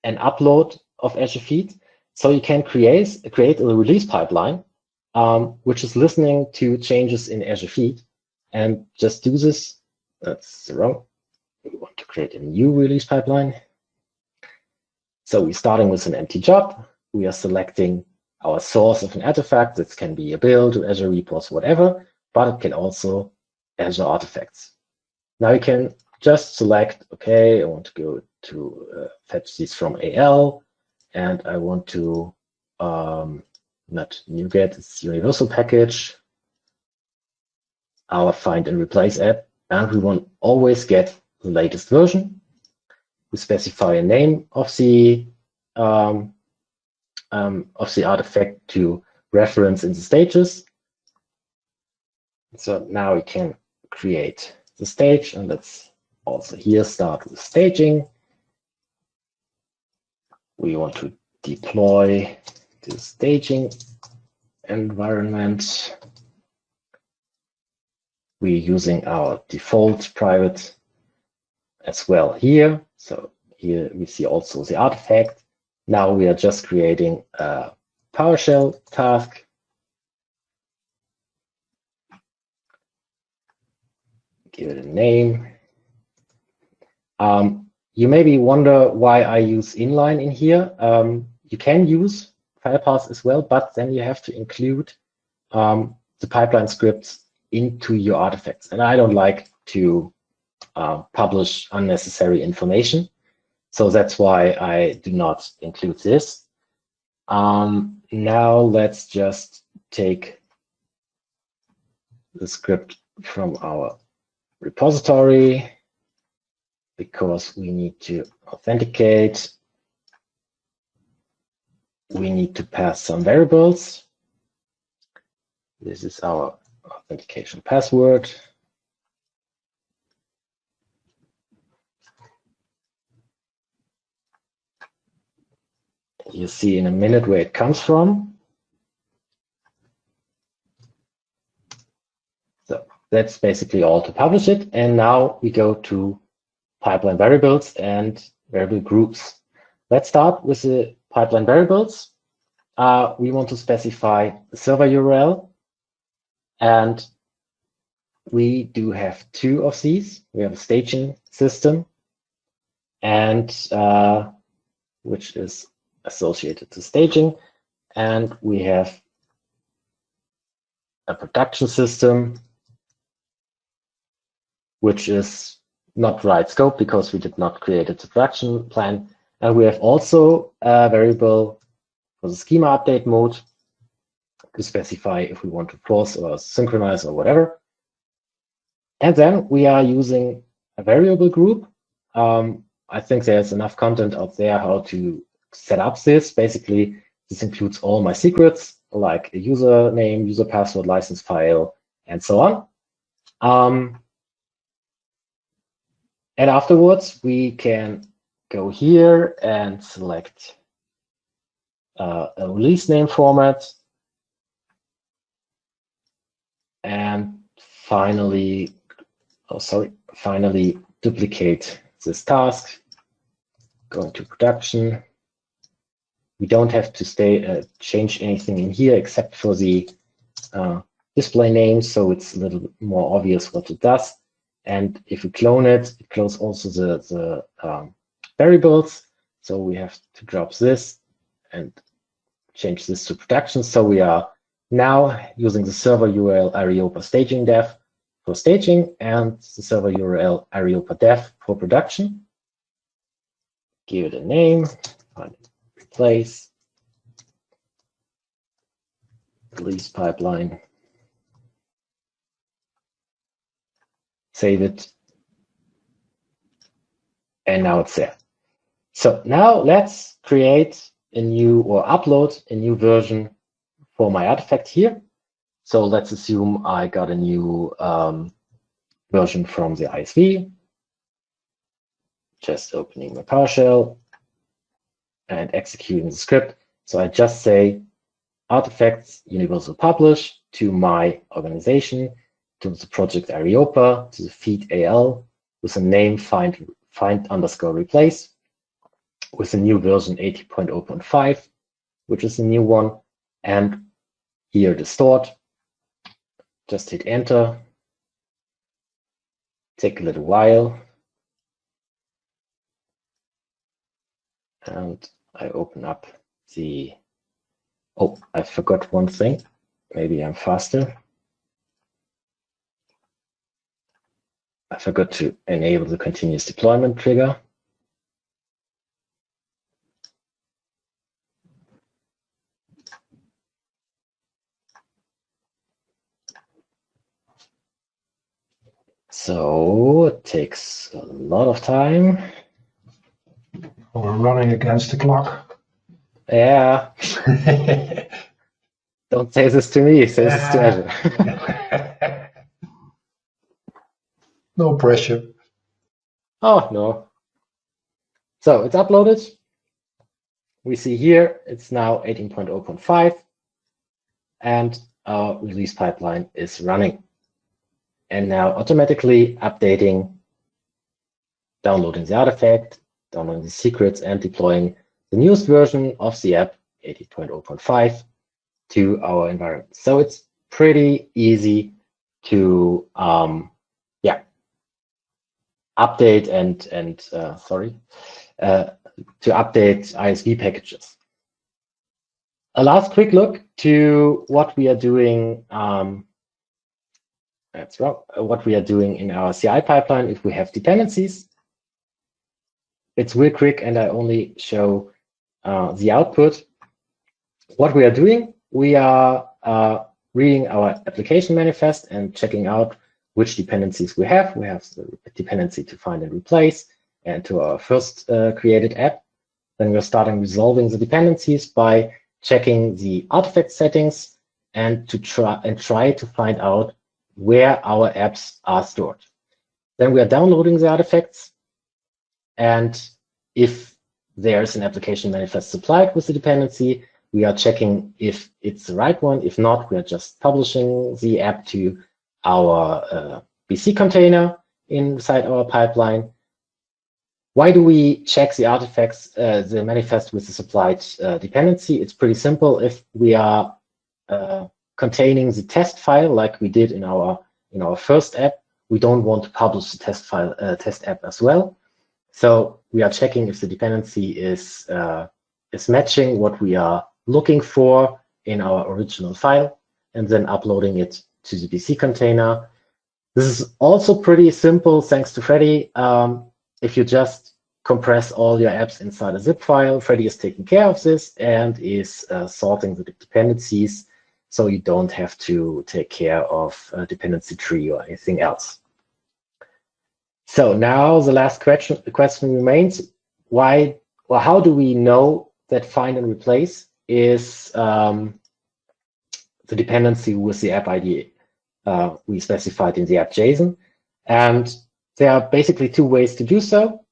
an upload of Azure Feed. So you can create a release pipeline, which is listening to changes in Azure Feed, and just do this. That's wrong. We want to create a new release pipeline. So we're starting with an empty job. We are selecting our source of an artifact. This can be a build, Azure reports, whatever, but it can also Azure artifacts. Now you can just select, okay, I want to go to fetch these from AL, and I want to not NuGet, it's universal package, our find and replace app, and we want always get the latest version. We specify a name of the artifact to reference in the stages. So now we can create the stage, and let's also here start with staging. We want to deploy the staging environment. We're using our default private as well here. So here we see also the artifact. Now we are just creating a PowerShell task. Give it a name. You maybe wonder why I use inline in here. You can use FilePath as well, but then you have to include the pipeline scripts into your artifacts. And I don't like to publish unnecessary information. So that's why I do not include this. Now let's just take the script from our repository, because we need to authenticate. We need to pass some variables. This is our authentication password. You see in a minute where it comes from. So that's basically all to publish it. And now we go to pipeline variables and variable groups. Let's start with the pipeline variables. We want to specify the server URL, and we do have two of these. We have a staging system, and which is associated to staging, and we have a production system, which is not right scope because we did not create a production plan. And we have also a variable for the schema update mode to specify if we want to pause or synchronize or whatever. And then we are using a variable group. I think there's enough content out there how to set up this. Basically, this includes all my secrets, like a username, user password, license file, and so on. And afterwards, we can go here and select a release name format. And finally duplicate this task, going to production. We don't have to change anything in here except for the display name, so it's a little more obvious what it does. And if we clone it, it clones also the variables. So we have to drop this and change this to production. So we are now using the server URL Areopa staging dev for staging and the server URL Areopa dev for production. Give it a name. find and replace, release pipeline, save it, and now it's there. So now let's create a new or upload a new version for my artifact here. So let's assume I got a new version from the ISV. Just opening my PowerShell and executing the script. So I just say artifacts universal publish to my organization, to the project Areopa, to the feed AL with a name find underscore replace with a new version 80.0.5, which is a new one. And here it is stored. Just hit enter. Take a little while. And I open up the, oh, I forgot one thing. Maybe I'm faster. I forgot to enable the continuous deployment trigger. So it takes a lot of time. We're running against the clock. Yeah. Don't say this to me, say this to Azure. No pressure. Oh, no. So it's uploaded. We see here it's now 18.0.5 and our release pipeline is running. And now automatically updating, downloading the artifact, downloading the secrets, and deploying the newest version of the app, 80.0.5, to our environment. So it's pretty easy to update and to update ISV packages. A last quick look to what we are doing. That's wrong. What we are doing in our CI pipeline if we have dependencies. It's real quick, and I only show the output. What we are doing, we are reading our application manifest and checking out which dependencies we have. We have the dependency to find and replace, and to our first created app. Then we're starting resolving the dependencies by checking the artifact settings and try to find out where our apps are stored. Then we are downloading the artifacts, and if there's an application manifest supplied with the dependency, we are checking if it's the right one. If not, we are just publishing the app to our BC container inside our pipeline. Why do we check the artifacts, the manifest with the supplied dependency? It's pretty simple. If we are containing the test file like we did in our first app, we don't want to publish the test file, test app as well. So we are checking if the dependency is matching what we are looking for in our original file, and then uploading it to the BC container. This is also pretty simple thanks to Freddy. If you just compress all your apps inside a zip file, Freddy is taking care of this and is sorting the dependencies, so you don't have to take care of a dependency tree or anything else. So now the last question remains: why, or how do we know that find and replace is the dependency with the app ID we specified in the app JSON? And there are basically two ways to do so.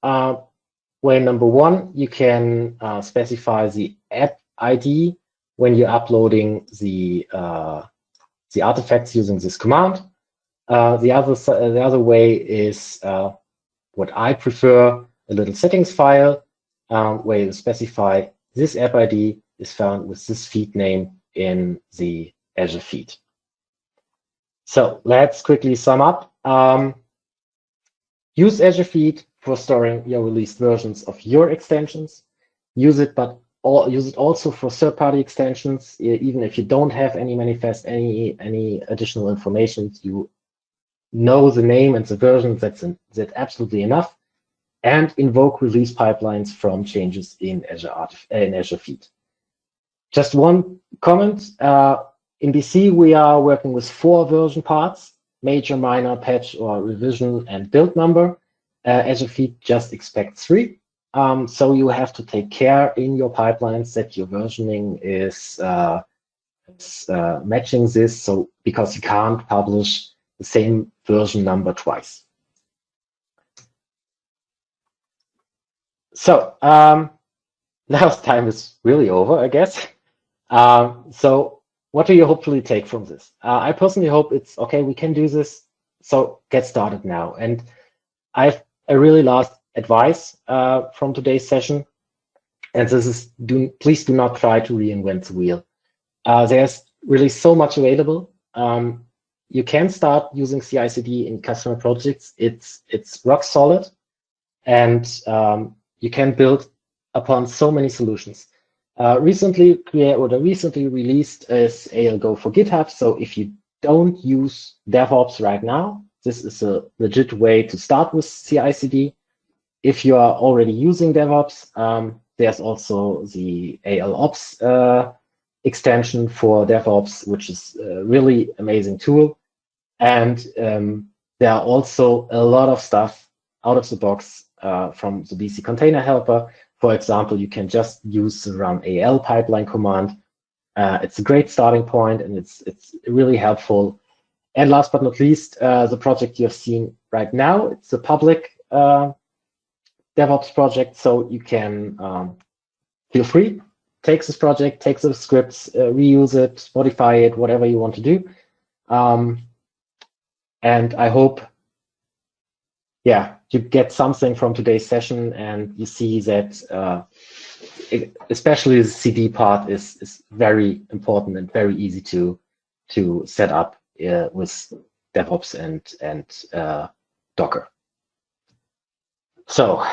Way number one, you can specify the app ID when you're uploading the artifacts using this command. The other way is what I prefer, a little settings file where you specify this app ID is found with this feed name in the Azure feed. So let's quickly sum up. Use Azure Feed for storing your released versions of your extensions. Use it also for third-party extensions. Even if you don't have any manifest, any additional information, you know the name and the version. That's absolutely enough. and invoke release pipelines from changes in Azure Feed. Just one comment. In BC, we are working with 4 version parts: major, minor, patch, or revision, and build number. Azure Feed just expects 3. So you have to take care in your pipelines that your versioning is matching this, so because you can't publish the same version number twice. So now time is really over, I guess. So what do you hopefully take from this? I personally hope it's okay, we can do this, so get started now. And I've a really last advice from today's session, and this is please do not try to reinvent the wheel. There's really so much available. You can start using CI/CD in customer projects. It's rock solid, and you can build upon so many solutions. Recently released is ALGO for GitHub. So if you don't use DevOps right now, this is a legit way to start with CI/CD. If you are already using DevOps, there's also the ALOps extension for DevOps, which is a really amazing tool. And there are also a lot of stuff out of the box from the BC Container Helper. For example, you can just use the run AL pipeline command. It's a great starting point, and it's really helpful. And last but not least, the project you have seen right now, it's a public DevOps project, so you can feel free, take this project, take the scripts, reuse it, modify it, whatever you want to do. And I hope, you get something from today's session, and you see that especially the CD part is very important and very easy to set up with DevOps and Docker. So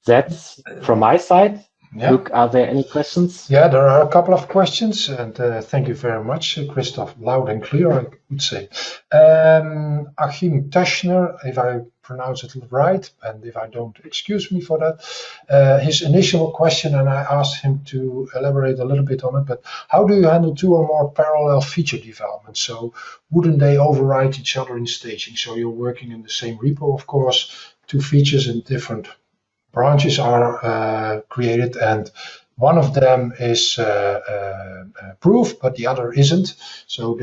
that's from my side. Yeah. Luke, are there any questions? Yeah, there are a couple of questions, and thank you very much, Christoph. Loud and clear, I would say. Achim Teschner, if I pronounce it right, and if I don't, excuse me for that. His initial question, and I asked him to elaborate a little bit on it, but how do you handle 2 or more parallel feature development? So wouldn't they override each other in staging? So you're working in the same repo, of course, 2 features in different branches are created, and one of them is approved, but the other isn't. So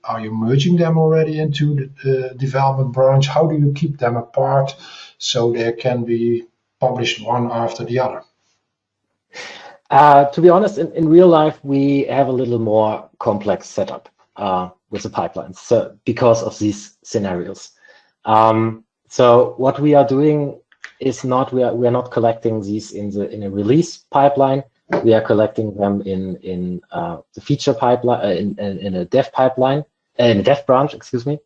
are you merging them already into the development branch? How do you keep them apart so they can be published one after the other? To be honest, in real life, we have a little more complex setup with the pipelines, so because of these scenarios. So what we are doing is we are not collecting these in a release pipeline. We are collecting them in the feature pipeline, in a dev pipeline, in a dev branch, excuse me.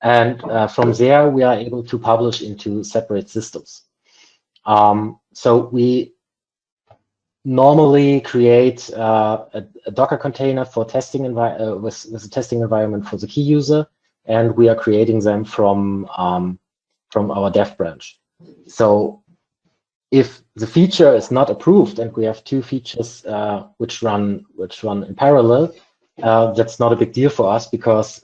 And from there, we are able to publish into separate systems. So we normally create a Docker container for testing with a testing environment for the key user, and we are creating them from our dev branch. So if the feature is not approved and we have 2 features which run in parallel, that's not a big deal for us, because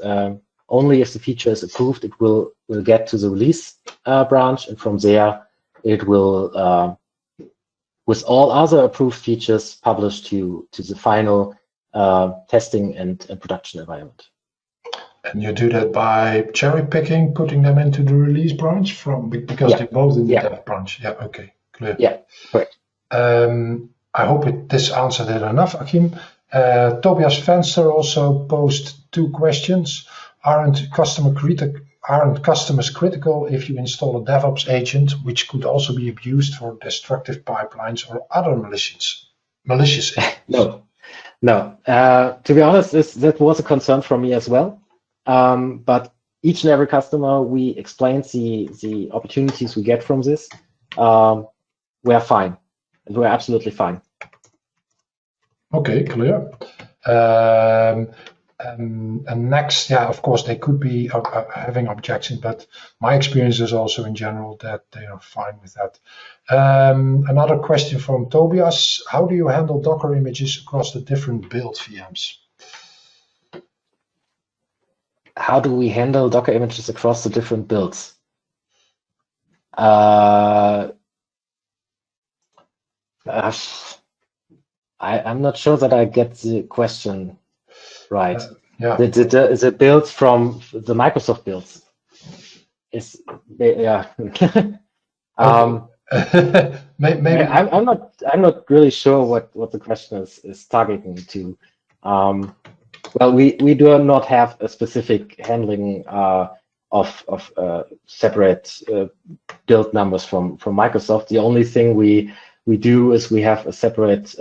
only if the feature is approved, it will get to the release branch, and from there it will, with all other approved features, publish to the final testing and production environment. And you do that by cherry picking, putting them into the release branch because they're both in the dev branch. Yeah, okay, clear. Yeah, correct. I hope this answered it enough, Achim. Tobias Fenster also posed 2 questions. Aren't customers critical if you install a DevOps agent, which could also be abused for destructive pipelines or other malicious agents? No. To be honest, that was a concern for me as well. But each and every customer, we explained the opportunities we get from this. We're fine. We're absolutely fine. Okay, clear. And next, yeah, of course, they could be having objections, but my experience is also in general that they are fine with that. Another question from Tobias: how do you handle Docker images across the different build VMs? How do we handle Docker images across the different builds? I'm not sure that I get the question right. Yeah. The builds from the Microsoft builds. Yeah. Maybe I'm not really sure what the question is targeting to. Well, we do not have a specific handling of separate build numbers from Microsoft. The only thing we do is we have a separate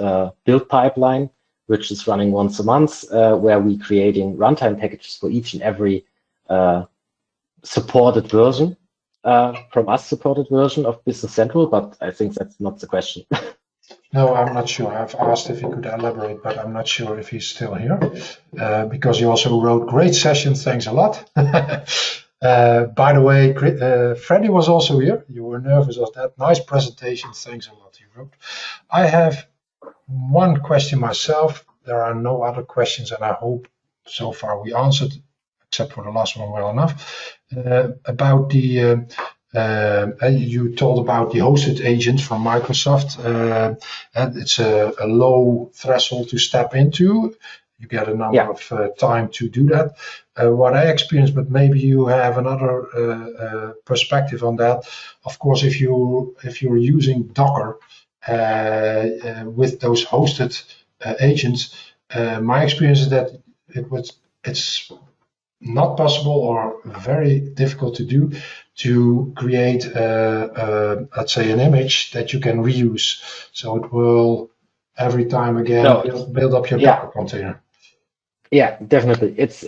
build pipeline, which is running once a month, where we're creating runtime packages for each and every supported version, from us supported version of Business Central, but I think that's not the question. No, I'm not sure. I've asked if he could elaborate, but I'm not sure if he's still here, because he also wrote great session. Thanks a lot. By the way, Freddie was also here. You were nervous of that. Nice presentation. Thanks a lot, he wrote. I have one question myself. There are no other questions, and I hope so far we answered, except for the last one well enough. About the you told about the hosted agent from Microsoft, and it's a low threshold to step into. You get a number of time to do that. What I experienced, but maybe you have another perspective on that. Of course, if you're using Docker with those hosted agents, my experience is that it's not possible or very difficult to do to create let's say an image that you can reuse. So it will every time again build up your Docker container. Yeah, definitely. It's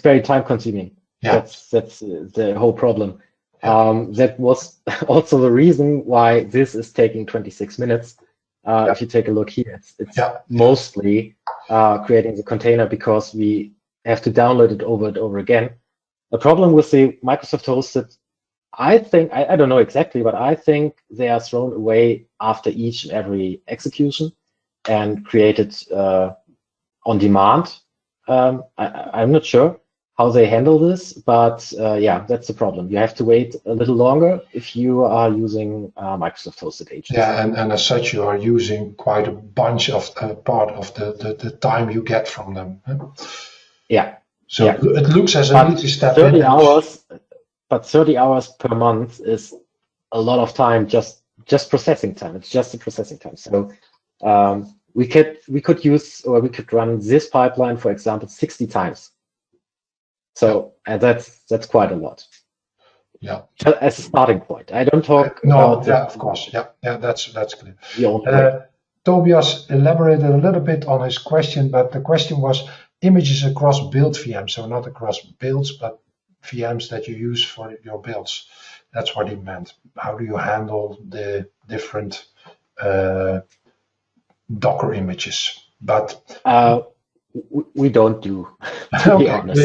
very time consuming. Yeah. That's the whole problem. Yeah. That was also the reason why this is taking 26 minutes. If you take a look here, it's mostly creating the container because we have to download it over and over again. The problem with the Microsoft hosted, I think, I don't know exactly, but I think they are thrown away after each and every execution and created on demand. I'm not sure how they handle this, but yeah, that's the problem. You have to wait a little longer if you are using Microsoft hosted agents. Yeah, and as such, you are using quite a bunch of part of the time you get from them. Yeah. So it looks as an easy step. 30 hours, but 30 hours per month is a lot of time, just processing time. It's just the processing time. So we could use, or we could run this pipeline, for example, 60 times. So and that's quite a lot. Yeah. As a starting point, I don't talk. No, yeah, of course, yeah, that's clear. Tobias elaborated a little bit on his question, but the question was images across build VMs, so not across builds, but VMs that you use for your builds. That's what he meant. How do you handle the different Docker images? But we don't do, to be honest.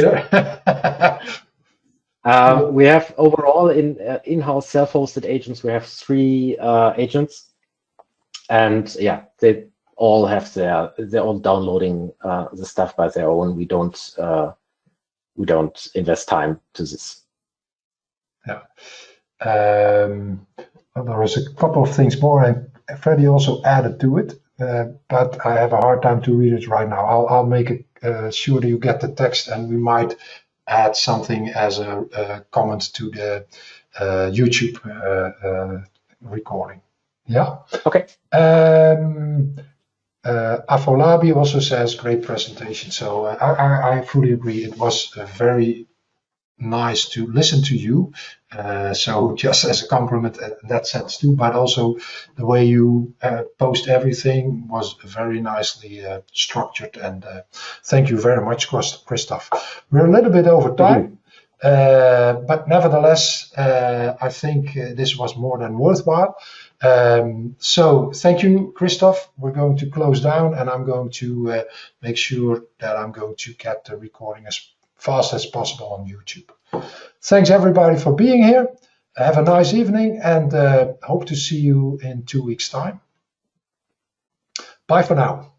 We have overall in-house self-hosted agents. We have 3 agents, and yeah, they're all downloading the stuff by their own. We don't invest time to this. Yeah. Well, there is a couple of things more, and Freddie also added to it, but I have a hard time to read it right now. I'll make it sure that you get the text, and we might add something as a comment to the YouTube recording. Yeah. Okay. Afolabi also says great presentation. So I fully agree. It was very nice to listen to you. So just as a compliment in that sense too, but also the way you post everything was very nicely structured. And thank you very much, Christoph. We're a little bit over time, but nevertheless, I think this was more than worthwhile. So thank you, Christoph. We're going to close down, and I'm going to make sure that I'm going to get the recording as fast as possible on YouTube. Thanks everybody for being here. Have a nice evening, and hope to see you in 2 weeks' time. Bye for now.